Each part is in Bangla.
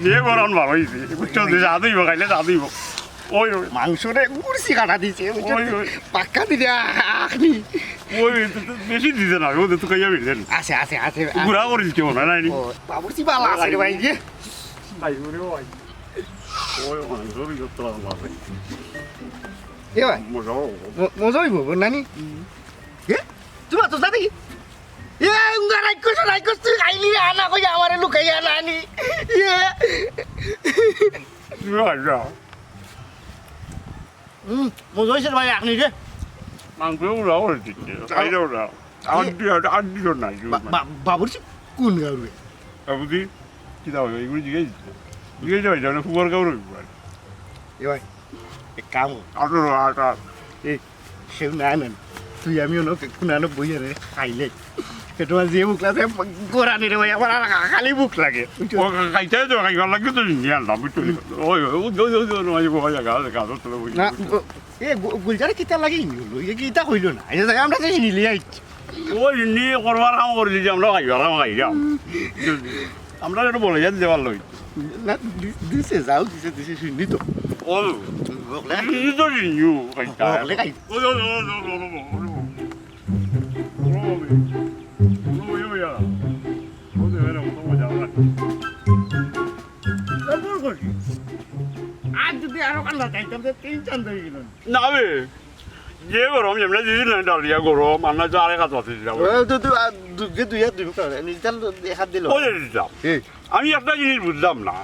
বিয়ে করান ভালো হয়েছে বুঝছো যাদুই খাইলে যাদুই ওই ওই মাংসরে কুরসি কাটা দিছে পাক্কা দিছে আপনি ওই বেশি দিছে না ও তো খাইয়া বিলেন আছে আছে আছে গুড়া করিস কেমন নাই বাবুর্চি ভালো আছে রে ভাই যে ভাই ওরে ভাই ওই মাংসরই যত ভালো এ ভাই মজা হইব নানি এ তুমি তো জানি এ উঙ্গা রাইকস তুই খাইলি আনা কই আমারে লুকাইয়া নানি এ রাজা মজা হইছে ভাই আপনি যে মাংস উড়াও হচ্ছে খাইলেও না আড্ডি নাই বাবুর্চি কোন গাউরে বাবুদি কি দাও এগুলো জিজ্ঞেস যাই জানো ফুবর গাউর এ ভাই এক কাম আটা এই সেও না নেন তুই আমি অন্য কোনানো বইয়ে রে খাইলে সেটা যে বুক লাগে গোরানি রে ভাই আমার খালি বুক লাগে ও খাইতে তো খাইবার লাগে তো নিয়ে না বুঝছো ওই ওই ওই গাছ তো না এ গুলজারে কিতা লাগি হলো এ কিতা হইল না এই জায়গা আমরা যে নিলি আইছি ওই নিয়ে করবার কাম করলি যে আমরা খাইলাম আমরা এটা বলে যাই দেওয়ার লই না দিছে যাও দিছে শুনি তো ও ni to ni you kai ta le kai o yo ya o de vera mo to ya তারপর করি আজ যদি আরো কান্না চাইতাম তো তিন চান্দ হয়ে গেল না বে যে গরম যেমন দিদি না ডালিয়া গরম আমরা তো আরে কাজ আছে যাব তো দুই করে নিতাল হাত দিল ওই আমি একটা জিনিস বুঝলাম না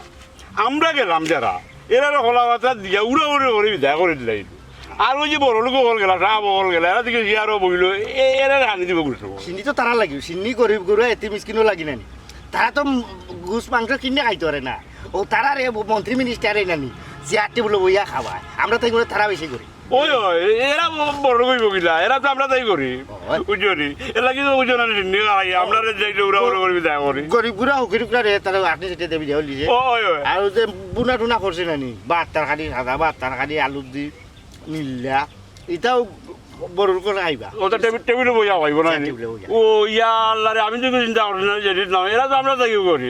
আমরা গেলাম যারা এরা হলা কথা দিয়া উড়ে উড়ে করে বিদায় করে দিলাই আর ওই যে বড় লোক বল গেলা সাপ বল গেলা এরা দিকে জিয়ারও বইলো এরা হানি দিব গুছো সিন্নি তো তারা লাগিব সিন্নি গরিব গরু এতি মিসকিনও লাগি নানি তারা তো ঘুষ মাংস কিনে খাইতে পারে না ও তারা রে মন্ত্রী মিনিস্টারে নানি যে আটটি বলে বইয়া খাওয়ায় আমরা তাই করে তারা বেশি করি ওই এরা বড় কইব কিলা এরা তো আমরা তাই করি বুঝলি এরা কিন্তু বুঝো না সিন্নি খাই আমরা যাইলে উড়া উড়ে করে বিদায় করি গরিব গুড়া হুকির রে তারা আটনি সেটে দেবি যাও লিজে আর যে বুনা টুনা করছে নানি ভাত তরকারি সাদা ভাত তরকারি আলু দি নীলা এটাও বড় করে খাইবা ওটা টেবিলে বইয়া খাইব না ও ইয়া আল্লাহ রে আমি তো চিন্তা করছি না যেটি না এরা তো আমরা তাই করি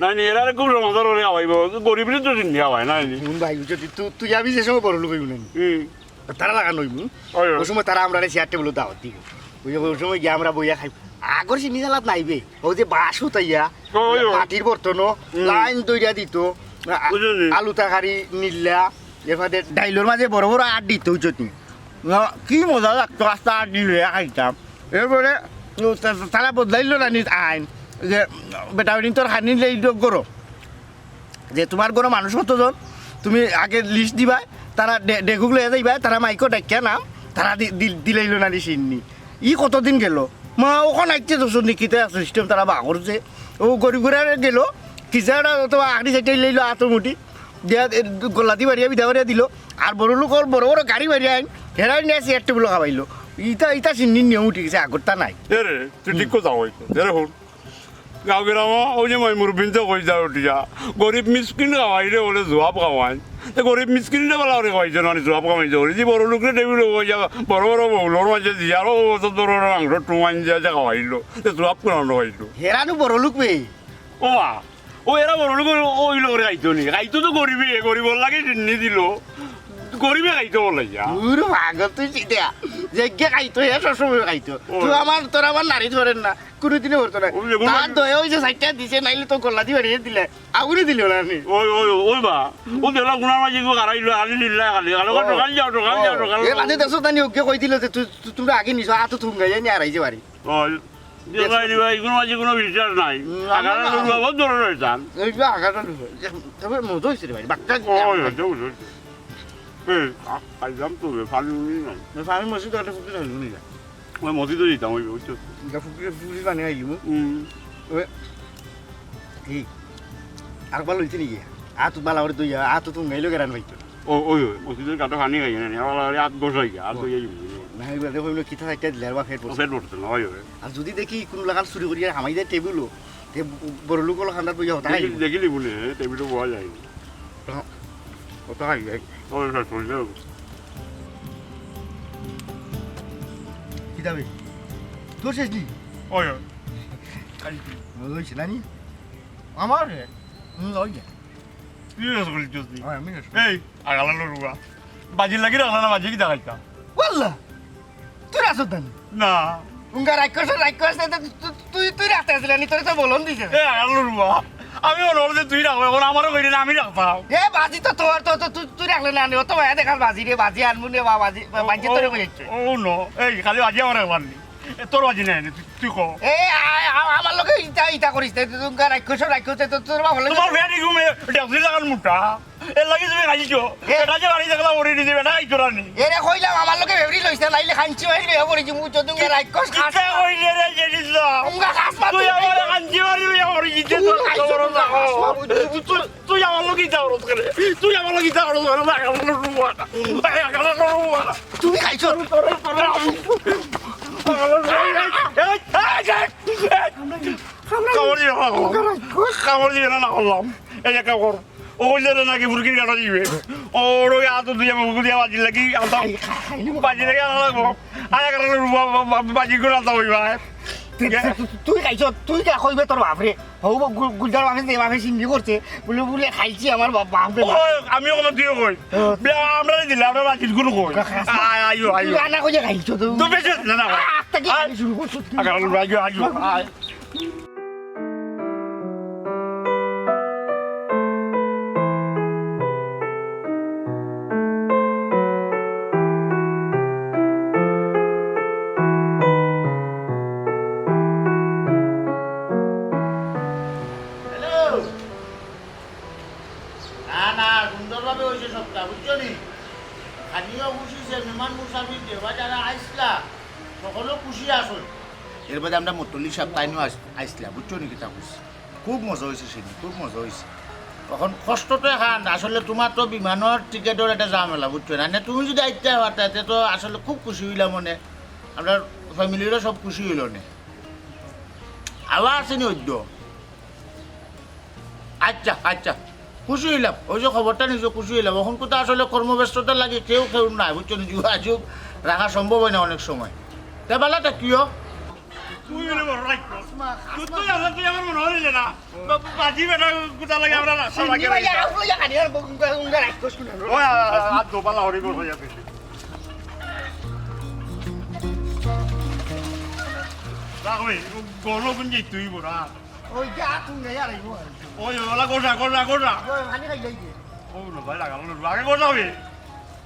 না এরা খুব মজা করে খাওয়াইব গরিব তো চিন্তা খাওয়াই না ভাই যদি তুই আমি যে সময় বড় লোক হইব নানি তারা লাগানো হইব ওই সময় তারা আমরা চেয়ার টেবিল দাওয়াত দিব ওই সময় গিয়ে আমরা বইয়া খাইব আগর চিনি চালাত নাইবে ও যে বাসু তাইয়া মাটির বর্তন লাইন তৈরিয়া দিত আলু তরকারি নীলা এরপরে ডাইলোর মাঝে বড় বড় আট দিত চটনি কি মজা লাগতো আস্তে আট দিল খাইতাম এরপরে তারা বদলাইল না নিজ আইন যে বেটা তোর হানি গরো যে তোমার গরো মানুষ কতজন তুমি আগে লিস্ট দিবা তারা ডেকুক লয়ে যাইবা তারা মাইকো ডাকিয়া নাম তারা দিলাইল না নি চিন্নি ই কতদিন গেল মা ওখানে আইতে দোষর নিকিতে সিস্টেম তারা বা করছে ও গরিব ঘুরে গেল কিসাটা তো আখড়ি সাইটাই লইলো আতর মুটি দিয়া গোলাতি বাড়িয়া বিধা বাড়িয়া দিল আর বড় লোকর বড় বড় গাড়ি বাড়িয়া আইন হেরাই নিয়ে আসি একটা বলে খাবাইলো ইটা চিন্নি নিয়ম উঠে গেছে আগরটা নাই রে তুই ঠিক কথা হইতো রে হুন গাঁও গ্রাম ওই যে মই মুরব্বিন তো কই যা উঠিয়া গরিব মিসকিন খাওয়াইলে বলে জবাব খাওয়াই গরিব মিসকিনটা বলা ওরে খাওয়াইছে না জবাব খাওয়াইছে ওরে যে বড় লোকরে টেবিল বড় বড় বউলোর মাঝে দিয়ে আরো বড় মাংস টুমাইন দিয়ে খাওয়াইলো জবাব করানো খাইলো হেরানো বড় লোক বে ও ও এরা বড় লোক ওই লোক খাইতো নি খাইতো তো গরিবে গরিবর লাগে চিন্নি দিল গরিবে খাইতো বলে আগত তুই চিন্তা যে খাইতো হে সবসময় খাইতো তুই তোর আমার নারী ধরেন না কোনোদিনও করতো না তার দয়ে ওই যে সাইডটা দিছে নাইলে তো গল্লা দিয়ে বাড়িয়ে দিলে আগুনে দিল না আমি ওই বা ও দেলা গুনার মাঝে হারাইলো আলি নিলা খালি দোকান যাও এ বাদে দেখো তানি ওকে কই দিল যে তোমরা আগে নিছো আতো তুমি গাইয়া নিয়ে হারাইছে বাড়ি এগুলো মাঝে কোনো বিশ্বাস নাই বহুত ধরনের চান তবে মজা হয়েছে রে ভাই বাচ্চা আইলাম তো ফানি নাই ফানি মসজিদ একটা ফুকি হইল নি ওই মসজিদে দিতাম ওই বুঝছো ফুকি বানি আইলিম এই আর ভালো হইছে নাকি আতো বালা করে তুই আতো তুমি গাইলো গেরান ভাই ওই মসজিদের কাটো ফানি গাই না আত বসাই আর তো এই না এবার দেখো এগুলো কিতা সাইডটা দিলে আর বা ফেট পড়ছে না ওই আর যদি দেখি কোনো লাগান চুরি করিয়া হামাই দেয় টেবিলও তে বড় লোক খান্দার বইয়া হতা দেখিলি বলে টেবিলও পাওয়া যায় হতা খাই ওই চলছে কি যাবে তোর শেষ নি ওই হয়েছে না নি আমার ওই তুই রসগোল্লা চুষবি আমি রসগোল্লা এই আগালানো রুবা বাজি লাগি রাখলা না বাজি কি দেখাইতা ওয়াল্লাহ তুই রাসত দানি না উঙ্গা রাক্ষস তুই রাখতে আসলে নি তোর তো বলন দিছে এই আগালানো রুবা আমি অনুরোধ যে তুই রাখবে এখন আমারও কইলি না আমি রাখতাম এ বাজি তো তোর তো তুই রাখলে না ও তো ভাই দেখাল বাজি রে বাজি আনমু নে বাজি বাজি তোরে কইছে ও নো এই খালি বাজি আমার একবার নি তোর বাজি নাই তুই কো এ আমার লগে ইটা করিস তুই রাক্ষস তোর বাবা বলে তোমার ভ্যানি ঘুমে ডেকসি লাগান মুটা এর লাগি তুমি খাইছো এটা যে বাড়ি দেখলা ওরে দিছে বেটা ইতরানি এরে কইলাম আমার লগে ফেভারি লইছে নাইলে খানছি মারি রে পড়ি মু চতুঙ্গা রাক্ষস খাস কিটা কইলে রে জেনিস উঙ্গা খাস মা তুই আমার কাঞ্জি মারি আমার গিতে তোর খবর না তুই আমার লগে ইতা করছ করে তুই আমার লগে ইতা করছ করে আগালানো রুবা আগালানো রুবা তুমি খাইছো কামড় দিয়ে না করলাম এই একটা কর ও কইলে নাকি মুরগির কাটা দিবে ওর ওই আতো দুই মুরগি দিয়ে বাজি লাগি বাজি লাগে আনা লাগবো আয়া কারণে বাজি করে আনতে হইবা তুই খাইছো তুই কে কইবে তোর বাপরে হৌ গুলজার বাপে দে বাপে সিঙ্গি করছে বলে খাইছি আমার বাপরে আমিও কথা তুইও কই আমরা দিলে আমরা বাজির গুলো কই আইও আইও তুই আনা কইয়া খাইছো তুই বেশি না আত্তা কি শুরু করছিস আগালানো আইও আইও আয় এরপরে আমরা মতলি সাহেব তাইনও আইসলাম বুঝছো নি কিতা বুঝছি খুব মজা হয়েছে সেদিন খুব মজা হয়েছে তখন কষ্টটা খান আসলে তোমার তো বিমানের টিকেটের একটা ঝামেলা বুঝছো না না তুমি যদি আইতে হওয়ার তাতে তো আসলে খুব খুশি হইলাম মনে আমরা ফ্যামিলিরও সব খুশি হইল না আবার আসেনি অদ্য আচ্ছা আচ্ছা খুশি হইলাম ওই যে খবরটা নিজে খুশি হইলাম এখন কোথাও আসলে কর্মব্যস্ততা লাগে কেউ নাই বুঝছো না যোগাযোগ রাখা সম্ভব হয় না অনেক সময় তা বেলাটা কিও তুই বলে বড় রাইট তুই আসলে তুই আমার মনে হইলে না বাজি বেটা কোথা লাগে আমরা রাস্তা লাগে ওই আর দোপালা হরি বল হইয়া পেছি রাখবে গরম কোন যাই তুই বড়া ওই যা তুই না আর ওই ওলা গোটা গোটা গোটা ওই খালি খাই যাই ও না ভাই লাগালো আগে গোটা হবে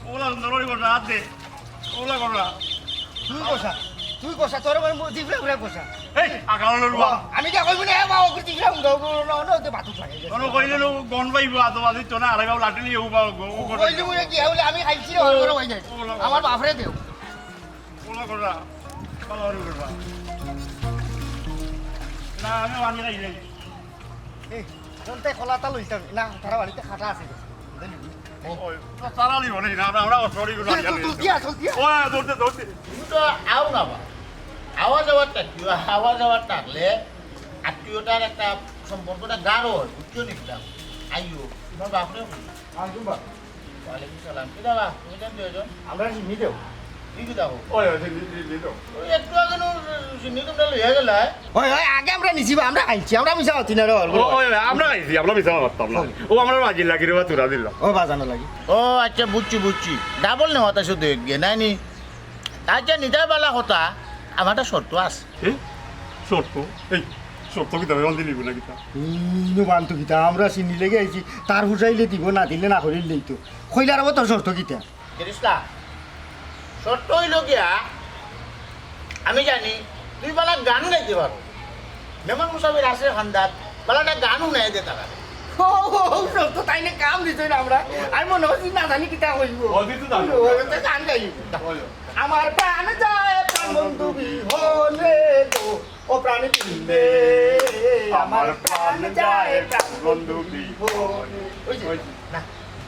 ওলা সুন্দর গোটা হাত দে ওলা গোটা তুই কষা তোর জিভলে ঘুরে কষা এই আগালো রুবা আমি যা কইব না মা ওকে জিভলে উড়ো বাতু খাই কোন কইলে লো গন পাইবো আতো বাজি তো না আরেগাও লাঠি নিয়ে উবা কইলি মুরে কি হইলে আমি খাইছি রে ওর হই যায় আমার বাপরে দেও ওলা গোটা পালা হরি গোটা না আমি ওয়ানি খাই যাই এই কোনতে কলাটা লইতাম না তারা বাড়িতে খাটা আছে ওই সারা লিবো না আমরা সরি গুলো তুই ওই ধরতে ধরতে তো আও না বা আওয়াজ আওয়াজটা কি আওয়াজ আওয়াজ থাকলে আত্মীয়তার একটা সম্পর্কটা গাঢ় হয় বুঝছো নি কিনা আইও তোমার বাপরে আইজুম বা ওয়ালাইকুম সালাম কি দাদা তুমি কেন দিয়েছো আমরা চিনি দেও কি কি দাও ওই দিলো ওই একটু আগে চিনি তোমরা লইয়া গেলা ওই ওই আগে আমরা নিছি বা আমরা খাইছি আমরা মিছা হতি না রে ওই আমরা খাইছি আমরা মিছা করতাম না ও আমরা বাজি লাগি রে তুরা দিল ও বাজানো লাগি ও আচ্ছা বুঝছি ডাবল নেওয়া তা শুধু গে নাই নি আচ্ছা নিতাই বালা কথা আমারটা শর্ত আছে শর্ত এই শর্ত কি দেবে অন্দি লিবো না কিতা ইনু বান্তু কিতা আমরা চিনি লেগে আইছি তার হুসাইলে দিব না দিলে না করিলেই তো কইলার আবার তোর শর্ত কিতা কৃষ্ণা শর্ত হইল গিয়া আমি জানি তুই বালা গান গাইতে পারো মেমন মুসাফির আসে খান্দাত বালাটা গানও নাই দে তারা ও শর্ত তাই না কাম দিছই না আমরা আর মনে হচ্ছে না জানি কিতা কইব অদি তো জানো ওই তো গান গাই আমার প্রাণ যায় প্রাণ বন্ধু বিহনে গো ও প্রাণ কিনবে আমার প্রাণ যায় প্রাণ বন্ধু বিহনে ওই না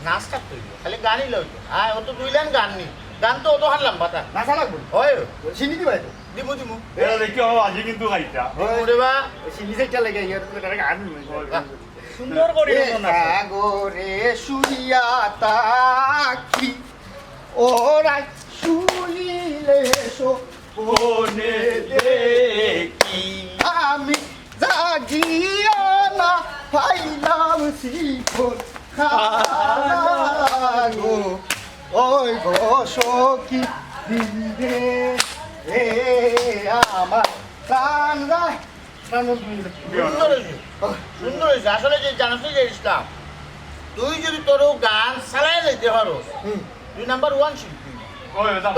নাচটা তুই খালি গানই লইতো আয় ও তো দুই লাইন গান নি গান তো অত হারলাম বাতা নাচা লাগবে হয় চিনি দিবাই তো দিমু এরা দেখি ও আজি কিন্তু খাইতা ওরে বা চিনি সেটা লাগে ইয়ার তার গান সুন্দর করে সাগরে শুইয়া তাকি ওরা শুইলে কোনে দেখি আমি জাগিয়া না পাইলাম শিখর গো ওই গো সখী দিলে এ আমার প্রাণ রায় সুন্দর হয়েছে সুন্দর হয়েছে আসলে যে জানাস যে ইসলাম তুই যদি তোর গান চালাই যেতে পারো তুই নাম্বার 1 শিল্পী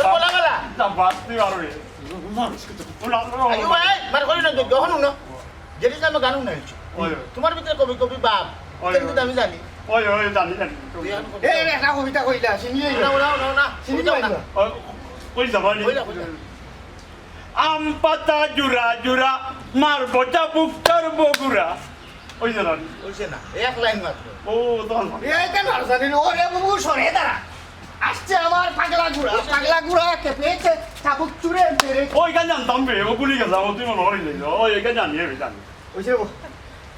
বলা গেলা আয়ু ভাই মার করি না যখন না যেটি আমি গান শুনাইছি তোমার ভিতরে কবি কবি বাপ কিন্তু আমি জানি একটা কবিতা কইলা চিনি আম পাতা জুরা জুরা মারবো চাবুক চড়বো গুড়া ওই জানান হইছে না এক লাইন মাত্র ও তখন এই কেন জানি ওরে বাবু সরে দাঁড়া আসছে আমার পাগলা গুড়া কেঁপেছে চাবুক চুরে মেরে ওই গান জানতাম বে ও গুলি গেছে ও তুই মনে হরি যাইছ ওই গান জানি আমি জানি ওইছে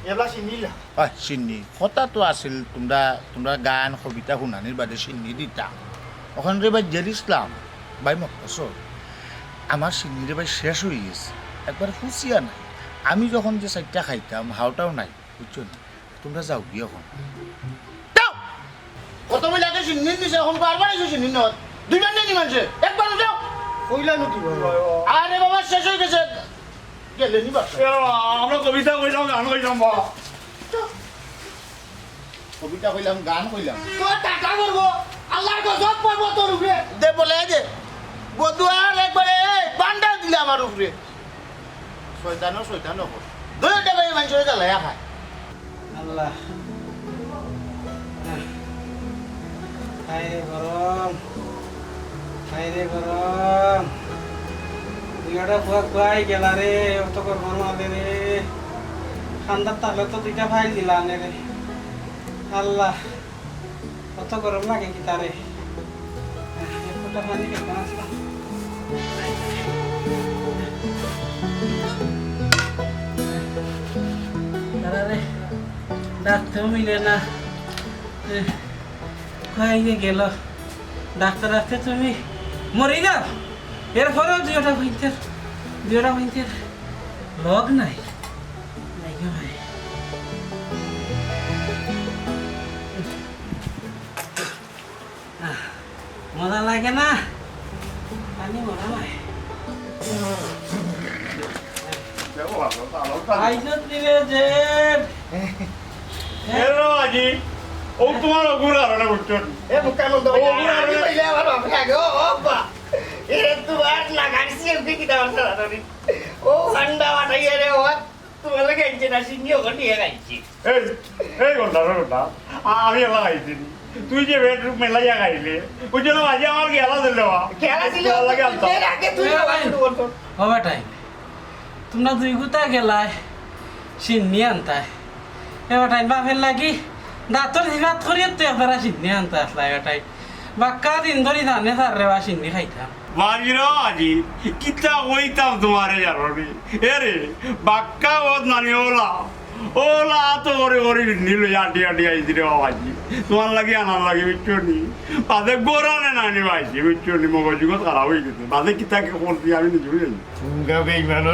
এবলা চিনিলা চিনি কথা তো আছিল তোমরা গান কবিতা শুনানির বাদে চিনি দিতা ওখানে রে ভাই জেল ইসলাম ভাই মোক কসর আমার চিনিরে ভাই শেষ হয়ে গেছে একবার খুশিয়া নাই আমি যখন যে চারটা খাইতাম হাওটাও নাই বুঝছো না তোমরা যাও গিয়ে এখন কত মিলাকে চিনি দিছে এখন বারবার এসে চিনি নত দুইবার নেই মানছে একবার যাও কইলা নকি আরে বাবা শেষ হয়ে গেছে গেলে নি বাস আমরা কবিতা কইলাম গান কইলাম বা কবিতা কইলাম গান কইলাম তো টাকা করবো আল্লাহর গজব পড়ব তোর উপরে দে বলে যে বদুয়ার একবারে বান্ডা দিলে আমার উপরে শয়তানো দুইটা ভাই মানুষের জ্বালাইয়া খায় আল্লাহ হায়রে গরম দুইটা খুয়াই গেলা রে অত গরম হবে রে ঠান্ডার তাহলে তো দুইটা ফাইল দিলা নে রে আল্লাহ অত গরম লাগে কি তারে একটা পানি খেতে আসলাম রে ডাক্তার মিলে না খাইয়ে গেল ডাক্তার আসতে তুমি মরে যাও এরপরেও দুইটা ভাইতের লগ নাই গো ভাই মজা লাগে না পানি মজা নাই আইসত দিলে যে এলো আজি ও তোমার গুড়া না বুঝছো এ মুকাম তো আমি কইলে আমার বাবা আগে ও বাবা এ তুই লাগাইছি এমনি কি দাও সারানি ও ঠান্ডা বাটাইয়া রে ও তোমার লাগে ইঞ্জে না সিঙ্গি ওখানে নিয়ে গাইছি এই ঘন্টা আমি এলা খাইছি তুই যে বেডরুম মেলাইয়া খাইলে বুঝছো না আজি আমার গেলা দিল খেলা ছিল লাগে আনতো এর আগে তুই বলতো বাবা টাইম তোমরা দুই গুতা গেলায় সিন্নি আনতায় এবার টাইম বাপের লাগি দাঁতর হিবাত করিয়ে তো একবার সিন্নি আনতে আসলা এবার টাইম বাক্কা দিন ধরি ধানে তার রেবা সিন্নি খাইতাম বাজির আজি কিতা কইতাম তোমারে জানি এরে বাক্কা ওত নানি ওলা তো করে নিল আটি আইছি রে বাবাজি তোমার লাগে আনার লাগে বুঝছো নি বাদে গোরানে নানি পাইছি বুঝছো নি মগজ খারাপ হয়ে গেছে বাদে কিতাকে করছি আমি নিজে বুঝলি উঙ্গা বেইমান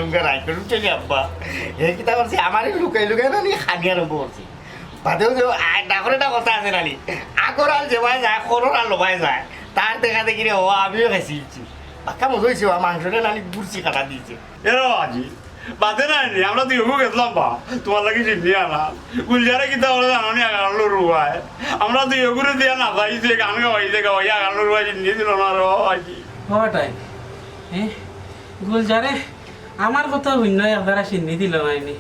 উঙ্গা রাই করে চলে আব্বা এ কিতা করছি আমারই লুকাই না নি খানি আরম্ভ করছি বাদেও যে ডাকরেটা কথা আছে নানি আগরাল যেবাই যায় খররাল লবাই যায় তার দেখা দেখি রে ও আমিও খাইছি বাক্কা মজা হয়েছে মাংসটা নানি বুড়ছি কাটা দিয়েছে এরা আজি বাদে নাই আমরা দুই গেছিলাম বা তোমার লাগে চিনি আনা গুলজারে কিতা বলে জানি আগালো রুয়ায় আমরা দুই ঘুরে দিয়া না যাইছে গান গাইছে গাই আগালো রুয়াই চিনি দিল না রে আজি বাবা টাইম গুলজারে আমার কথা হইন একবারা সিন্নি দিল নাইনি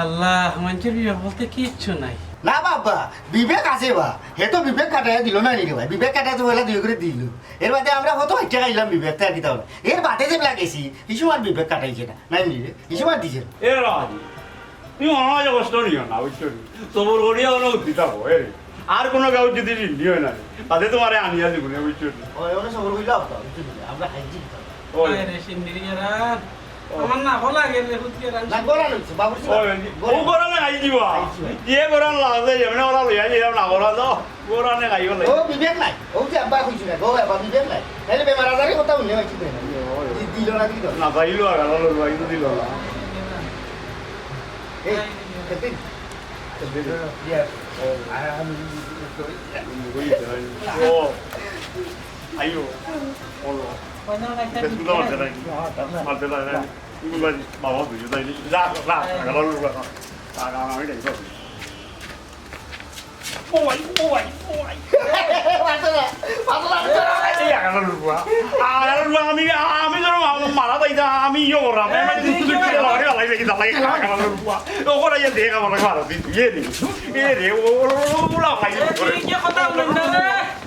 আল্লাহ মানুষের বিবেক বলতে কিচ্ছু নাই না বাবা বিবেক আছে বা হে তো বিবেক কাটাই দিল না নি রে ভাই বিবেক কাটাই তো হলে দুই করে দিল এর বাদে আমরা কত হাইটা খাইলাম বিবেক তার কিতা হলো এর বাদে যে লাগেছি কিছুমান বিবেক কাটাইছে না নাই নি রে কিছুমান দিছে এরা আজি তুমি অনাজ কষ্ট নিও না বুঝছো সবর করিয়া হলো দিতা হয় আর কোনো গাঁও যদি চিনি হয় না তাতে তোমার আনিয়া দিব না বুঝছো ওই ওরা সবর কইলা আমরা খাইছি রে সিন্নি রা আমার না ভালো লাগে রে হুতকে রান না গোরা নইছে বাবু ও গোরানে খাই দিব যে গোরান লাগে যেমন ওরা লইয়া যাই না গোরা দাও গোরানে খাইব লাগে ও বিবেক নাই ও যে আব্বা কইছি না গো আব্বা বিবেক নাই তাহলে বেমার আজারি কথা বললে হইছি না দিল না দিল না পাইলো আগালো লই দিল না এই কেতিন Ayo, Allah. Betul macam ni. Macam ni. Ibu bagi bawa tu juga ini. Kalau lu agak ini tu. Oi. Iya kalau lu gua. Kalau lu kami tu malah tak ada kami yo orang. Memang tu lagi kalau lu gua. Kau dah jadi kamu nak malah tu. Ini ulang lagi. Ini kota mana?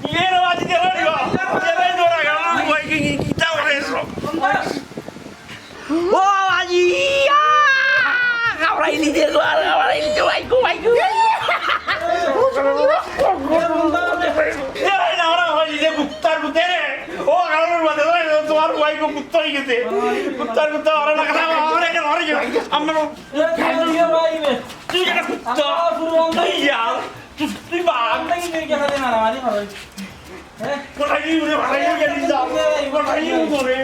Ini macam jalan juga. Jalan tu orang kalau kita orang esok. Oh, Haji. Kau ini dia keluar, kau ini tu baik. Ya, ini orang Haji dia putar. Oh, kalau lu ada orang tu orang baik putar gitu. Putar orang nak kenapa orang je. Ambil. Dia baik ni. Dia putar. Iya. Di bang. Ini dia kata mana mari kalau. Kau lagi jadi jam. Kau lagi boleh.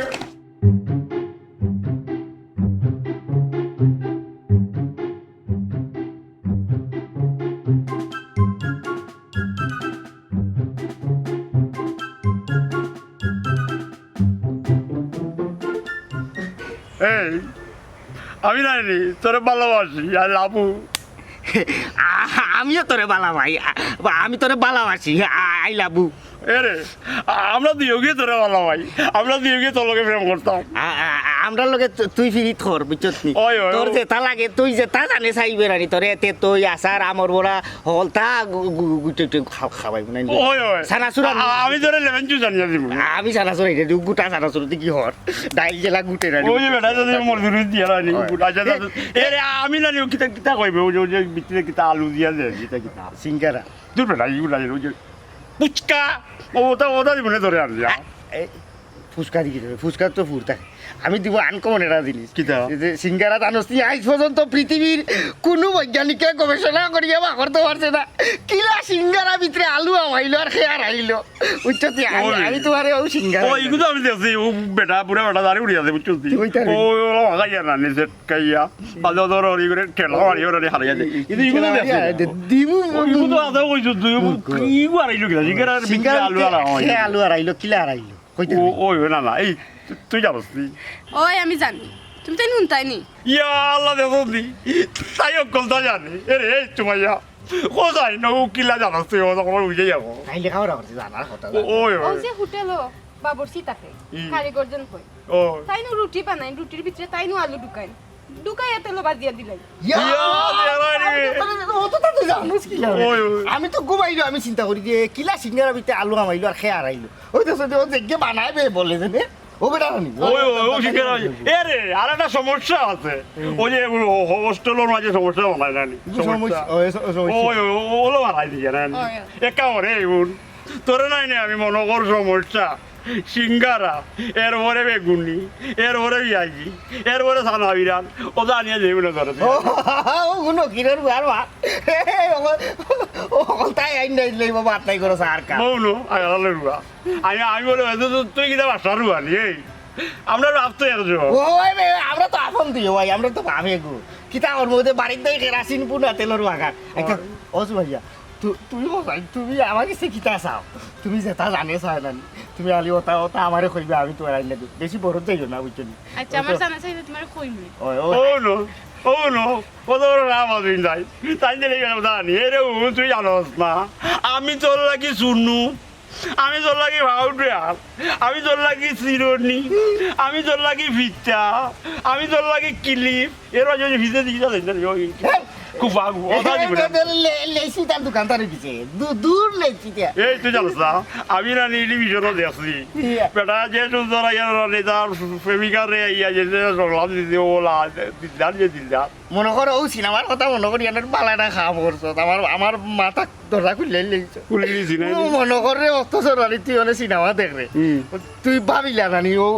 Hey, আমি জানি তোরে ভালোবাসি আর লাভু আমিও তোরে আমি তোরে ভালোবাসি আই লাভু এরে আমরা দুইও তোরে ভালোবাসি আমরা দুইও তোর লগে প্রেম করতাম আমরা লগে তুই ফিরি থর বুঝছত নি ওই তোর যেটা লাগে তুই যেটা জানে চাইবে রানি তোরে এতে তুই আসার আমর বড়া হলতা গুটে খাওয়াই না ওই সানাসুরা আমি তোরে লেমন জুস জানিয়ে দিব আমি সানাসুরা এটা গুটা সানাসুরা কি হর ডাইল জেলা গুটে রানি ওই বেটা যদি মোর দুরু দিয়া রানি গুটা যা এরে আমি জানি কিতা কইবে ওই যে ভিতরে কিতা আলু দিয়া দে কিতা সিঙ্গারা দূর বেটা ইগুলা ওই যে পুচকা ওটা দিবনে ধরে আর যা ফুচকা দিকে ফুচকা তো ফুর থাকে আমি দিব আনকমন এটা জিনিস কিতা যে সিঙ্গারা জানোস নি আজ পর্যন্ত পৃথিবীর কোনো বৈজ্ঞানিকে গবেষণা করিয়া বা করতে পারছে না কিলা সিঙ্গারা ভিতরে আলু আমাইলো আর খেয়ার আইলো বুঝছতি আমি তোমারে ও সিঙ্গারা ও ইগুলো আমি দেখছি ও বেটা পুরা বেটা দাঁড়ি উড়িয়া দে বুঝছতি ও গাইয়া না নিচে কাইয়া বাজা ধর ওই করে ঠেলা মারি ওরে হারিয়া দে কিন্তু ইগুলো দেখছি দিমু ইগুলো আদা ওই যুদ্ধ ইগু আইলো কিলা সিঙ্গারা আলু আলু আর আইলো কিলা আর আইলো কইতে ওই না না এই তুই যাবস ওই আমি জানি তুমি তাই নুন তাই নি ইয়া আল্লাহ দেখো দি তাই কলতা জানি এরে এই সুমাইয়া ও যাই না ও কিলা জানাস তুই ও তখন উঠে যাবো আইলে খাওয়া করছে জানার কথা ওই ও যে হোটেলও বাবরসি থাকে কারিগরজন কই ও তাই নু রুটি বানাই রুটির ভিতরে তাই নু আলু ঢুকাই তেল বাজিয়া দিলাই আমি তো ঘুমাইলো আমি চিন্তা করি যে কিলা সিঙ্গারা ভিতরে আলু আমাইলো আর খেয়ে আড়াইলো ওই দেখে বানাইবে বলে যে ও বেটা এরে আর একটা সমস্যা আছে ওই যে হোস্টেলের মাঝে সমস্যা বানায় জানি ওই ওলো বানাই দিয়ে জানি একামরে তোরে নাই না আমি মনে কর সমস্যা সিঙ্গারা এরপরে বেগুনি এরপরে পিঁয়াজি এরপরে সানা বিরান ও জানিয়ে যাই বলে ধরে কোনো কিরের আর তাই আইন নাই বাবা আত্মাই করো আর কা মৌনো আগালে রুয়া আমি বলে তুই কিনা বাসা রুয়ানি এই আমরা ভাবতে আমরা তো আপন দিও ভাই আমরা তো ভাবে গো কিতা ওর মধ্যে বাড়িতে কেরাসিন পুনা তেলের বাগান একটা অসু ভাইয়া তুমি আমাকে সে কিতা চাও তুমি যেটা জানে চাই না তুমি আলি ওটা ওটা আমারে কইবে আমি তো আইলে বেশি বড় যাইও না বুঝছো আচ্ছা আমার জানা চাইলে তোমার কইমি ও নো কত বড় নাম আছে যাই তাই দিলে জানি এরে তুই জানোস না আমি তোর লাগি শুনু আমি তোর লাগি ভাউডার আমি তোর লাগি চিরনি আমি তোর লাগি ভিটা আমি তোর লাগি ক্লিপ এর যদি ভিজে দিকে খুব আগু কথা দিবি লেসি তার দোকানদারের পিছে দূর লেসি এই তুই জানোস না আমি না টেলিভিশনও দেখছি বেটা যে সুন্দর নেতার প্রেমিকার রে ইয়া যে সংলাপ দিতে ওলা দিলদার যে দিলদার মনে করো ও সিনেমার কথা মনে করি এর বালাটা খাওয়া পড়ছো আমার মাথা দরজা খুলে লেগেছে খুলে দিয়েছি না মনে করে অথচ রানি তুই হলে সিনেমা দেখবে তুই ভাবিলা রানি ও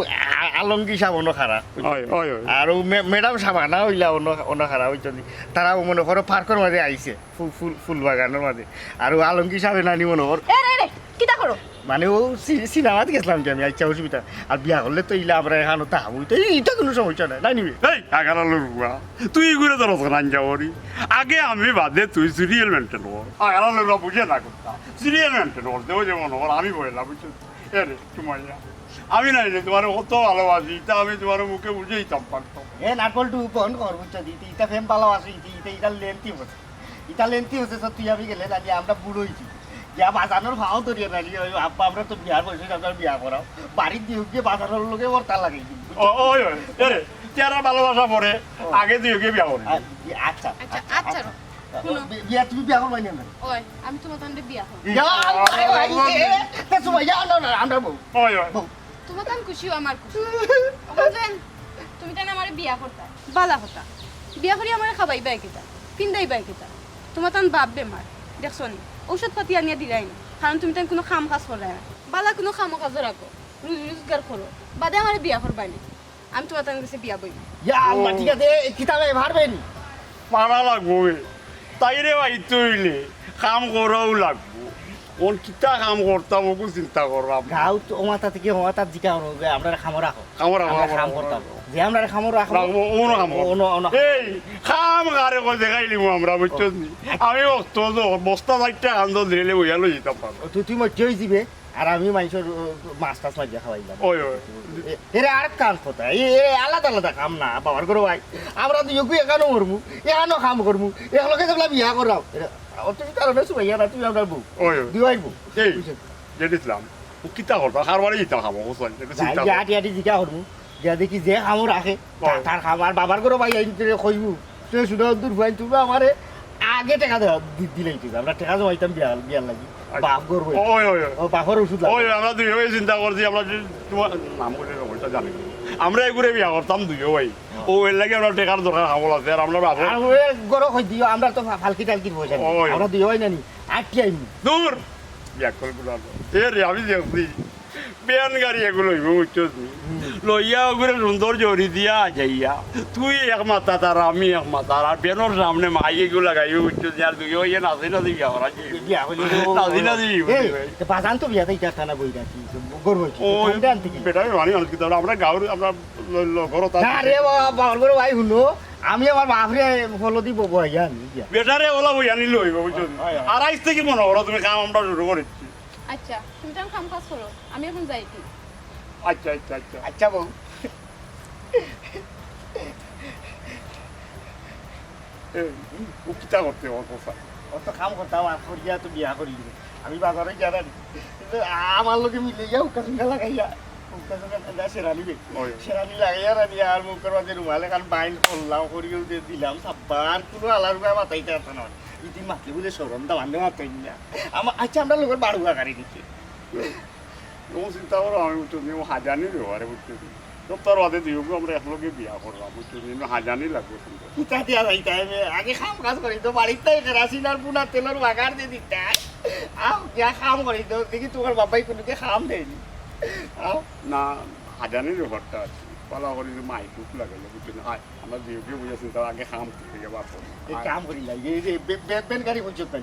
আলঙ্গি সাবন খারাপ আর ম্যাডাম সাবানা হইলা অন্য খারাপ হইত তারাও মনে করো পার্কের মাঝে আইছে ফুল বাগানের মাঝে আর আলঙ্গি সাবে নানি মনে কর কিতা করো মানে ও সিনেমাতে গেছিলাম কি আমি আচ্ছা অসুবিধা আর বিয়া করলে তো ইলা আমরা এখানে তাহাবো তো এটা কোনো সমস্যা নাই নাই নিবি এই আগার লুকুয়া তুই ঘুরে তোর রান যাবরি আগে আমি বাদে তুই সিরিয়াল মেনটেন কর আগার লুকুয়া বুঝে না করতা সিরিয়াল মেনটেন কর দেবো যেমন হল আমি বললাম বুঝছো এ রে সুমাইয়া আমি নাই রে তোমার কত ভালোবাসি তা আমি তোমার মুখে বুঝেই চাপ পারতাম এ নাটকল টু বন্ধ কর বুঝছো দিতে ইটা ফেম ভালো আছে ইটা লেন্থি হচ্ছে ইটা লেন্থি হচ্ছে তো তুই আমি গেলে জানি আমরা বুড়ো হয়েছি যা বাজানোর ভাও ধরিয়ে নালি আব্বা আমরা তো বিয়ার বসে আপনার বিয়া করাও বাড়ির দিয়ে গিয়ে বাজানোর লোকে ওর তা লাগে ওই এরে চেহারা ভালোবাসা পরে আগে তুই ওকে বিয়া করে আচ্ছা আচ্ছা আচ্ছা শুনো বিয়া তুমি বিয়া করবাই না ওই আমি তোমার তান্ডে বিয়া হব আমরা বউ ওই ওই তোমার তান খুশিও আমার খুশি বুঝলেন তুমি তান আমারে বিয়া করতা বালা হতা বিয়া করি আমারে খাবাই বাই কিতা পিন্দাই বাই কিতা তোমার তান বাপ বেমার দেখছো নি ঔষধ পাতি আনিয়া দিলাই না কারণ তুমি তান কোনো খাম কাজ করে না বালা কোনো খাম কাজ রাখো রোজগার করো বাদে আমারে বিয়া করবাই না আমি তোমার তান কাছে বিয়া বই ইয়া আল্লাহ ঠিক আছে কিতাবে ভারবেন পারা লাগবো তাই রে ভাই তুইলে কাম করাও লাগবো কোন কিতা কাম করতাম ওকে চিন্তা করলাম গাও তো ও মাথা থেকে ও মাথা জিকা আমরা খামো রাখো কামরা খাম করতাম যে আমরা খামো রাখো ওনো কাম এই কাম গারে কই দেখাইলি আমরা বুঝছস নি আমি তো বস্তা চারটা কান্দ দিলে বইয়ালো যেতাম পারবো তুই মধ্যে হয়ে যাবে আর আমি মানুষের মাছ টাছ মাছ খাওয়াইলাম ওই ওই এরে আর কাম কথা এ আলাদা আলাদা কাম না বাবার করো ভাই আমরা তো ইউকু এখানো মরমু এখানো কাম করমু একলগে দেখলাম বিয়া করাও অতটি কারণে সুমাইয়া না তুই আমরা বউ ওই দুই ভাই বউ এই যেটিছিলাম ও কিতা করতো খারবারে যেতাম খাবো হোসেন চিন্তা আটি আটি জিকা করমু যা দেখি যে খামো রাখে তার খাবার বাবার করো ভাই এই কইবু তুই শুধু দূর ভাই তুমি আমারে আগে টাকা দিলেই তুই আমরা টাকা জমাইতাম বিয়ার লাগি বাপ করবো ওই ওই ও বাপর ওষুধ ওই আমরা দুইও চিন্তা করছি আমরা তোমার নাম করে ওইটা জানি আমরা এগুলো বিয়া করতাম দুইও ভাই ও এর লাগে আমরা টেকার দরকার খাবো আছে আর আমরা বাবা গরো কই দিও আমরা তো ফালকি টালকি পয়সা আমরা দুই হয় নানি আটটি আইনি দূর বিয়া করবো এ রে আমি দেখছি বেন গাড়ি এগুলো বুঝছস লইয়া ওগুলো সুন্দর জড়ি দিয়া যাইয়া তুই এক মাথা তার আমি এক মাথা আর বেনোর সামনে মাই এগুলো লাগাই বুঝছস আর দুইও ইয়ে নাচি নাচি বিয়া করা বিয়া হইলো নাচি নাচি বাজান তো বিয়াতে ইটা থানা বই রাখি গরু ও বেটা মানি অনেক কিছু আমরা গাঁর আমরা ঘরত আরে বাবার বড় ভাই হলো আমি আমার বাপরে ফলো দিব বইয়া বেটারে ওলা বই আনি লইব বুঝছস আর আইস থেকে মনে করো তুমি কাম আমরা শুরু করেছি আচ্ছা তুমি তান কাম কাজ করো আমি এখন যাই কি আচ্ছা আচ্ছা আচ্ছা আচ্ছা বউ ও কিতা করতে ওর কথা অত কাম করতাম আর করিয়া তো বিয়া করি আমি বাজারে গেলাম কিন্তু আমার লোকে মিলে যাও কাজুকা লাগাইয়া সেরানি লাগাইয়া রানি আর মুখের মাঝে রুমালে কারণ বাইন করলাম করিয়েও দিলাম সাব্বার কোনো আলার রুপায় মাথাইতে আসতো না ইতি মাতলে বুঝে সরম দা বান্ধে মাথাই না আমার আচ্ছা আমরা লোকের বাড়ুয়া গাড়ি দিচ্ছি ও চিন্তা করো আমি বুঝছি ও হাজানি ব্যবহারে বুঝছি তোর বাদে দিও আমরা একলগে বিয়া করলাম বুঝছি হাজানি লাগবে কিতা দিয়া যাইতে আগে কাম কাজ করি তো বাড়িতে কেরাসিনার পুনা তেলের বাগার দিয়ে দিতে আও কিয়া কাম করি তো দেখি তোমার বাবাই কোনোকে কাম দেয়নি আও না হাজানির ব্যাপারটা আছে পালা করি মাইকুক লাগাইলে বুঝছি না আমরা দিওকে বুঝেছি তার আগে কাম থেকে বার করবো এই কাম করি লাগে এই যে বেন গাড়ি পর্যন্ত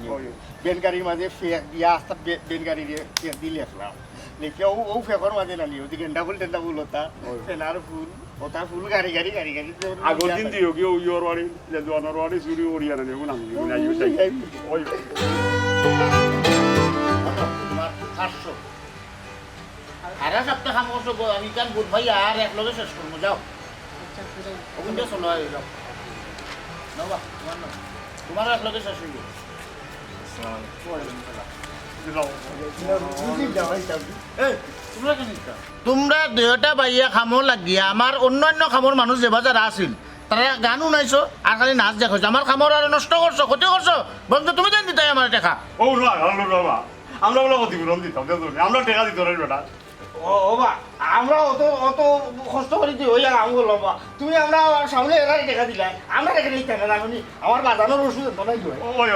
বেন গাড়ির মাঝে ফেক দিয়া আস্তা বেন গাড়ি ফেক দিয়ে লেখলাম লিখে ও ফেকর মাঝে নালি ওদি গেন্ডা ফুল ওটা ফেনার ফুল ওটা ফুল গাড়ি গাড়ি গাড়ি গাড়ি আগর দিন দিওকে ওই ওর বাড়ি লেজওয়ানোর বাড়ি চুরি ওড়িয়া না নেবো না ওই তোমার 500 আরে সপ্তাহ কাম করছো আমি কান বুধ ভাই আর এক লগে শেষ করবো যাও ওখানটা চলো যাও নবা তোমার এক লগে শেষ হইব তোমরা দেহটা বাইয়া খামো লাগিয়া আমার অন্যান্য খামর মানুষ যে বাজার আসিল তারা গান শুনাইছো আর খালি নাচ দেখাইছো আমার খামর আর নষ্ট করছো ক্ষতি করছো বন্ধু তুমি দেন দিতাই আমার টাকা ও বাবা আমরা বলে ক্ষতিপূরণ দিতাম আমরা টাকা দিতে পারি বেটা ও বা আমরা অত কষ্ট করি যে হইয়া কাম করলাম বা তুমি আমরা সামনে এরা টাকা দিলা আমরা টাকা দিতে না আমি আমার বাজানোর ওষুধ আনতাম নাই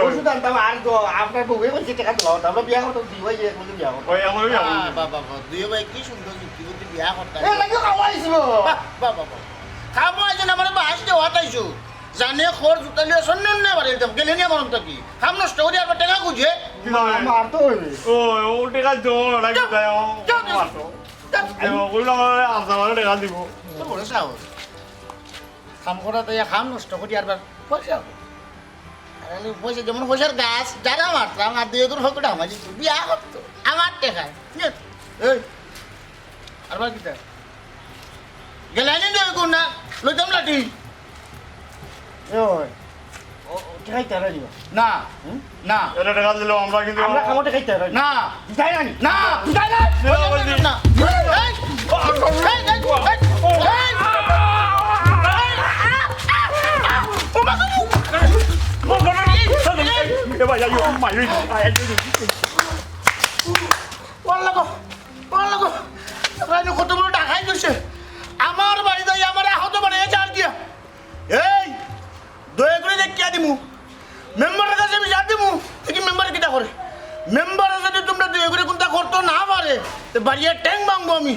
ওষুধ আনতাম আর আপনার বউয়ে বলছে টাকা দিলাম আমরা বিয়া করতাম দুই ভাই বলতে বিয়া করতাম বাবা দুই ভাই কি সুন্দর যুক্তি করতে বিয়া করতাম এ লাগে খাওয়াইছিল বাবা খামো আইছেন আমার বাস দিয়ে হটাইছো জানে খর জুতালি আসন না বাড়ি দিতাম গেলে নিয়ে আমার কি খাম নষ্ট করি আর টাকা খুঁজে মার তো হইবে ও টেকা জো লাগি যায় মারতো কইলা মানে আসা মানে টেকা দিব তো বড় সাহস খাম করা তো খাম নষ্ট করি আর পয়সা পয়সা যেমন পয়সার গাছ যারা মারতাম আর দিয়ে তোর ফকটা আমার বিয়া করতো আমার টেকায় এই আর বার কিতা গেলাই নি কোন না লইতাম লাঠি এ ওই ও খাইতে আর দিবা না না এটা টেকা দিলো আমরা কিন্তু আমরা খামতে খাইতে আর না যাই না না যাই না না কত বড় ডাকাই গেছে আমার বাড়িতে আমার আহত বানিয়েছে আর কি এই দয়া করে দেখিয়া দিমু মেম্বারের কাছে আমি যা দিমু কি মেম্বার কিটা করে মেম্বার যদি তোমরা দয়া করে কোনটা করতো না পারে তো বাড়িয়ে ট্যাং ভাঙবো আমি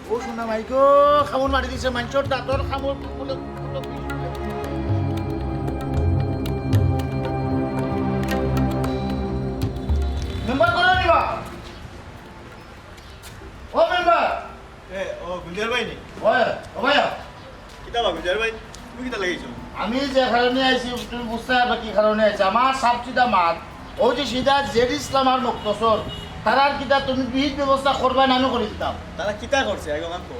ও শোনা ভাইগো খামর মারি দিছে মানুষের দাঁতর খামর মেম্বার করে নিবা ও মেম্বার ও গুঞ্জার ভাই নি ওই ও ভাইয়া কিতা বা গুঞ্জার ভাই তুমি কিতা লাগাইছো আমি যে কারণে আইছি তুমি বুঝতে পারবে কি কারণে আইছি আমার সাবচিদা মাত ও যে সিধা জেড ইসলাম আর মুক্তসর তারার কিতা তুমি বিহিত ব্যবস্থা করবে না আমি করে দিতাম তারা কিতা করছে আগে কাম কো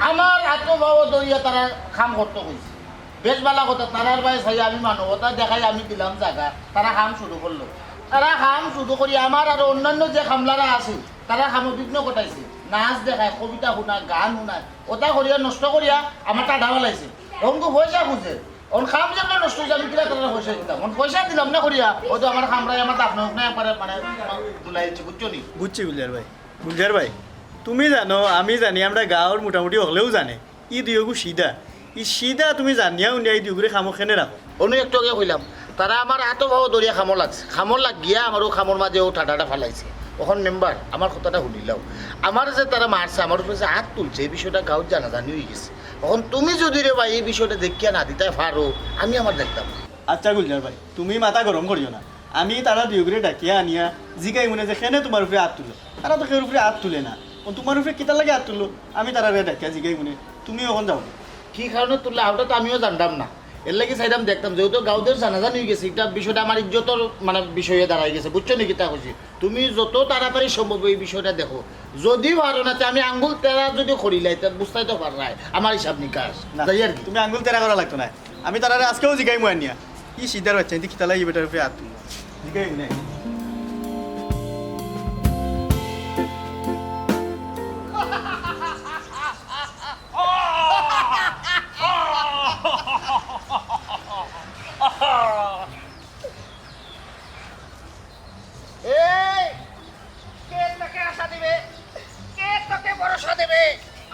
আমার আত্মভাব দইয়া তারা কাম করতে কইছে বেশ ভালো কথা তারার ভাই চাই আমি মানবতা দেখাই আমি দিলাম জায়গা তারা কাম শুরু করলো তারা কাম শুরু করি আমার আর অন্যান্য যে কামলারা আছে তারা কামবিঘ্ন ঘটাইছে নাচ দেখায় কবিতা শুনা গান শুনায় ওটা করিয়া নষ্ট করিয়া আমার টাকা পেলাইছে অনকো পয়সা খুঁজে অন খাম যেন নষ্ট হয়েছে আমি কিনা তারা পয়সা দিতাম পয়সা দিলাম না করিয়া হয়তো আমার খামরাই আমার দাফন একবারে মানে তুলাইছে বুঝছো নি বুঝছি গুঞ্জার ভাই তুমি জানো আমি জানি আমরা গাঁৱৰ মোটামুটি হলেও জানে ই দুইগু সিধা ই সিধা তুমি জানিয়া উনিয়া ই দুইগুৰি খামো খেনে রাখো অন্য একটু আগে কইলাম তারা আমার এত ভাব দরিয়া খামর লাগছে খামর লাগিয়া আমারও খামর মাঝে ও ঠাডাটা ফালাইছে ওখান মেম্বার আমার কথাটা শুনিলাও আমার যে তারা মারছে আমার উপরে যে হাত তুলছে এই বিষয়টা গাঁৱত জানাজানি হয়ে গেছে এখন তুমি যদি রে ভাই এই বিষয়টা দেখিয়া না দিতে পারো আমি আমার দেখতাম আচ্ছা গুলজার ভাই তুমি মাথা গরম করিও না আমি তারা দুইগুৰি ডাকিয়া আনিয়া জিগাই মনে যে খেনে তোমার উপরে হাত তুলে তারা তো খের উপরে হাত তুলে না তোমার উপরে কিতা লাগে হাত তুলো আমি তারা ডাকিয়া জিগাই মনে তুমি ওখান যাও কি কারণে তুললে ওটা তো আমিও জানতাম না এর লাগে চাইতাম দেখতাম যেহেতু গাঁওদের জানাজানি হয়ে গেছে এটা বিষয়টা আমার ইজ্জতর মানে বিষয়ে দাঁড়াই গেছে বুঝছো নাকি তা খুশি তুমি যত তাড়াতাড়ি সম্ভব এই বিষয়টা দেখো যদি পারো না আমি আঙ্গুল তেরা যদি করিলাই তা বুঝতে তো পার নাই আমার হিসাব নিকাশ যাই আর কি তুমি আঙ্গুল তেরা করা লাগতো না আমি তারা আজকেও জিগাই মই আনিয়া ই সিদ্ধার বাচ্চা এটি কিতা লাগে বেটার উপরে হাত তুলো জিগাই মনে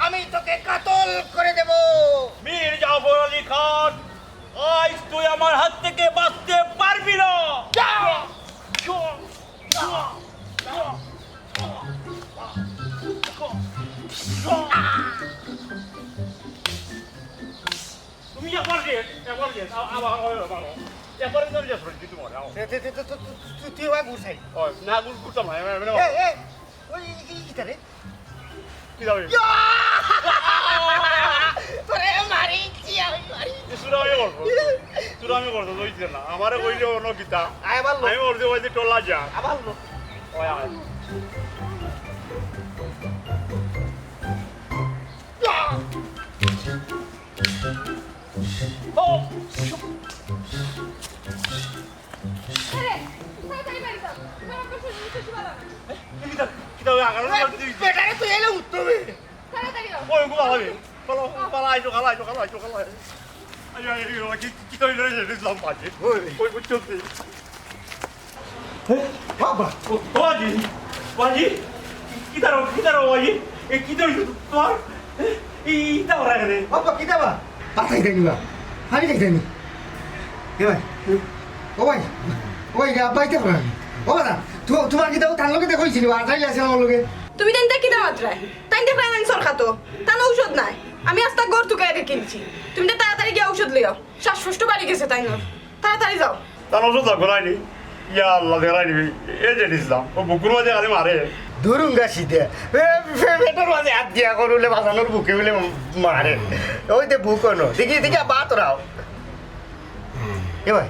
আমি তোকে কাতল করে দেব মীর জাফর আলী খান আজ তুই আমার হাত থেকে বাঁচতে পারবি না তুমি একবার তুই ওয়া গুছাই না গুল করতাম না ওই কি তারে কি যাবে তোরে মারিছি আমি সুরামি করতো বুঝছে না আমারে কইলে অন্য গীতা আবার আমি বলছি ওই যে টোলা যা আবার ওই আয় বেটারে তুই এলে উত্তবে ওই গো ভালো পালা পালা আইছো খালা আই কি তো ইলে ইসলাম পাচ্ছে ওই চলছে বাবা বাজি কিতারো বাজি এ কি তো তোমার এই দাও রাখে বাবা কি দেবা পাতাই দেনিবা হানি দেনি এ ভাই ও ভাই বাইতে পারে ও বাবা তোমার কি দাও তার লগে দেখইছিলি আর যাইলে আছে আমার লগে তুমি তেন দেখি দাও মাত্রায় তাই দেখো আইন সরকার তো তান ঔষধ নাই আমি আস্তা গড় টুকাই রেখে দিচ্ছি তুমি তো তাড়াতাড়ি গিয়ে ঔষধ লিও শ্বাসকষ্ট বাড়ি গেছে তাই না তাড়াতাড়ি যাও তার ওষুধ করাইনি ইয়া আল্লাহ দেখাইনি এই যে দিছিলাম ও বুকুর মাঝে খালি মারে ধরুঙ্গা শীতে পেটের মাঝে হাত দিয়া করলে বাজানোর বুকে বলে মারে ওই যে বুক দেখি দেখি বাত রাও এ ভাই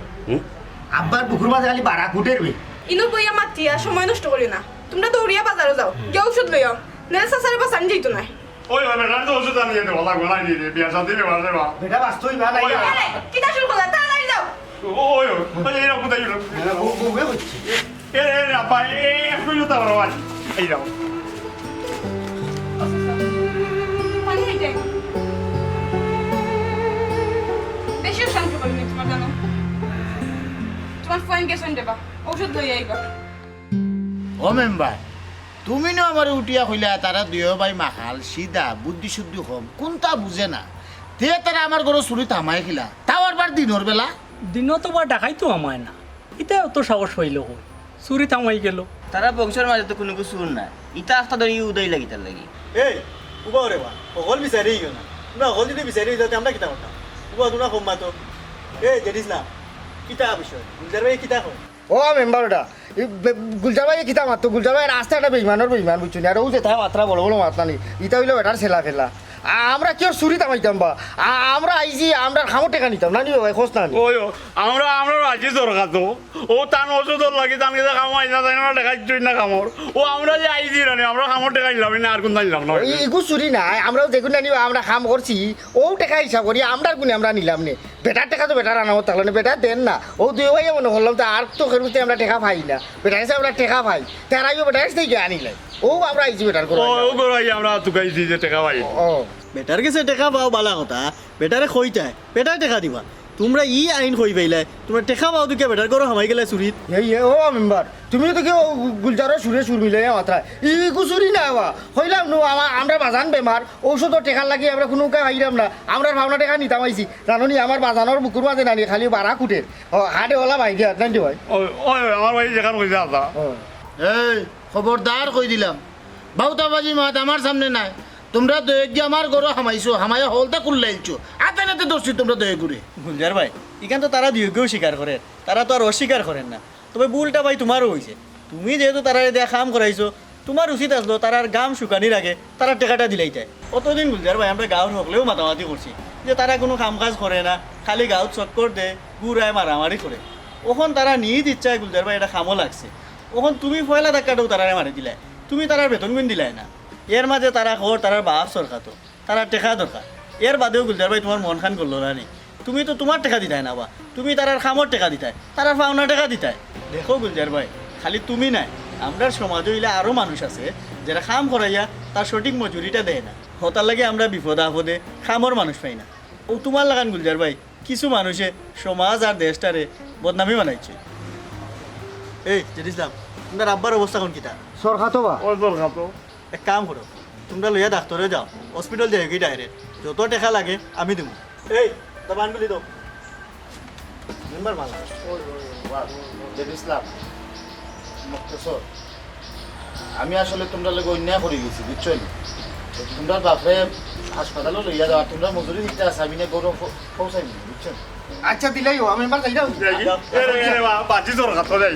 আব্বার বুকুর মাঝে খালি বাড়া কুটের বে ইনু বইয়া মাতিয়া সময় নষ্ট করি না তোমরা দৌড়িয়া বাজারে যাও গিয়ে ঔষধ লইও নেলে সাসারে বা সান যাইতো না ওই বেটা তো ওষুধ আনিয়ে দেবো আল্লাহ গলাইনি রে বিয়া শান্তি রে মারে বা বেটা বাস্তবই ভালো কিতা শুরু করলা তাড়াতাড়ি যাও ওই ওই এরা কোথায় গেল বুকে হচ্ছে এ আপা একটু জুতা বড় ভাই এই যাও পানি খাইতে বেশি শান্তি করি নি তোমার জানো তোমার ফোন গেছেন দেবা ঔষধ লইয়া আইবা ও মেম্বার তুমি না আমার উঠিয়া কইলা তারা দুই ভাই মাখাল সিধা বুদ্ধি শুদ্ধি কম কোনটা বুঝে না তে তারা আমার ঘরে চুরি থামাই খিলা তাও আবার দিনের বেলা দিনও তো বা ডাকাই তো আমায় না এটা অত সাহস পাইল হই চুরি থামাই গেল তারা বংশের মাঝে তো কোনো কিছু নাই ইটা আস্তা ধরে উদয় লাগি তার লাগি এই উবা রে বা অকল বিচারি গেল না না অকল যদি বিচারি যাতে আমরা কিতা করতাম উবা তোমরা কম মাতো এই জেনিস না কিতা বিষয় বুঝার ভাই কিতা কম ও মেম্বারটা গুলজার ভাই কিতা মাত্র গুলজার ভাই রাস্তাটা বেইমানের বেইমান বুঝছো না আর ও যে তাই মাত্রা বড় বড় মাত্রা নি ইটা হইলো বেটার ছেলা ফেলা আমরা কেউ চুরি তামাইতাম বা আমরা আইজি আমরা খামো টেকা নিতাম না নিবে ভাই খোঁজ না ওই আমরা রাজি দরকার তো ও তান ওষুধ লাগে তান কে খামো আইনা তাই না দেখাচ্ছই না খামর ও আমরা যে আইজি রানি আমরা খামো টেকা নিলাম না আর কোন নিলাম না ইগু চুরি নাই আমরাও দেখুন না নিবা আমরা খাম করছি ও টেকা হিসাব করি আমরা গুনে আমরা নিলাম নে বেটার টেকা তো বেটার আনামত থাকলো না বেটা দেন না ও দুই ভাই মনে করলাম তো আর তো খেলতে আমরা টেকা পাই না বেটার হিসাবে আমরা টেকা পাই তারাইও বেটার থেকে আনিলে ও আমরা আইজি বেটার করে ও গরাই আমরা তুকাইছি যে টাকা পাই ও বেটার কাছে টেকা পাও বালা কথা বেটারে খইতাই বেটার টেকা দিবা তোমরা ই আইন কই পাইলে তোমরা টেকা পাও তো কে বেটার করো হামাই গেলে চুরিত এই ও মেম্বার তুমি তো কেউ গুলজারের সুরে সুর মিলে মাত্রা ইগু চুরি না বা হইলাম নো আমরা বাজান বেমার ঔষধ টেকা লাগি আমরা কোনো কাজ হাইরাম না আমরা ভাবনা টেকা নিতাম আইছি জানি আমার বাজানোর বুকুর মাঝে নানি খালি বাড়া কুটের হাটে ওলা ভাই দিয়া জানি ভাই ওই আমার ভাই যেখানে কইছে আসা এই খবরদার কই দিলাম বাউতাবাজি মাত আমার সামনে নাই তোমরা দয়ে গিয়ে আমার ঘরে হামাইছো হামাইয়া হলতা কুল্লাইছো আতে নাতে দোষী তোমরা দয়ে ঘুরে গুলজার ভাই এখান তো তারা দুইকেও স্বীকার করে তারা তো আর অস্বীকার করেন না তবে ভুলটা ভাই তোমারও হয়েছে তুমি যেহেতু তারা দেয়া কাম করাইছো তোমার উচিত আসলো তারার গাম শুকানির আগে তারা টেকাটা দিলাই যায় অতদিন গুলজার ভাই আমরা গাঁৱৰ সকলেও মাতামাতি করছি যে তারা কোনো কাম কাজ করে না খালি গাঁৱত চক্কর দে ঘুরায় মারামারি করে ওখন তারা নিজ ইচ্ছায় গুলজার ভাই এটা কামও লাগছে ওখন তুমি পয়লা ধাক্কাটাও তারারে মারি দিলাই তুমি তারার বেতন গুণ দিলাই না এর মাঝে তারা খবর তারার বাপ সরকার তো তারা টেকা দরকার এর বাদেও গুলজার ভাই তোমার মন খান করলো না নি তুমি তো তোমার টেকা দিতাই না বা তুমি তারার খামর টেকা দিতাই তারার পাওনা টেকা দিতাই দেখো গুলজার ভাই খালি তুমি নাই আমরা সমাজে হইলে আরও মানুষ আছে যারা খাম করাইয়া তার সঠিক মজুরিটা দেয় না হতার লাগে আমরা বিপদ আপদে খামর মানুষ পাই না ও তোমার লাগান গুলজার ভাই কিছু মানুষে সমাজ আর দেশটারে বদনামি বানাইছে এই জেনিসলাম তোমার আব্বার অবস্থা কোন কিতা সরকার তো বা ও দরকার তো এক কাম করো তোমরা লইয়া ডাক্তারে যাও হসপিটাল যাই কি ডাইরেক্ট যত টাকা লাগে আমি দেবো এই দাবান বলি দাও মেম্বার ভালো ইসলাম মুক্তেশ্বর আমি আসলে তোমরা লোক অন্যায় করে গেছি বুঝছো তোমরা বাপরে হাসপাতালও লইয়া যাওয়া তোমরা মজুরি দিতে আছে আমি না গৌরব পৌঁছাই বুঝছো আচ্ছা দিলাই ও মেম্বার যাই দাও বাজি দরকার তো যাই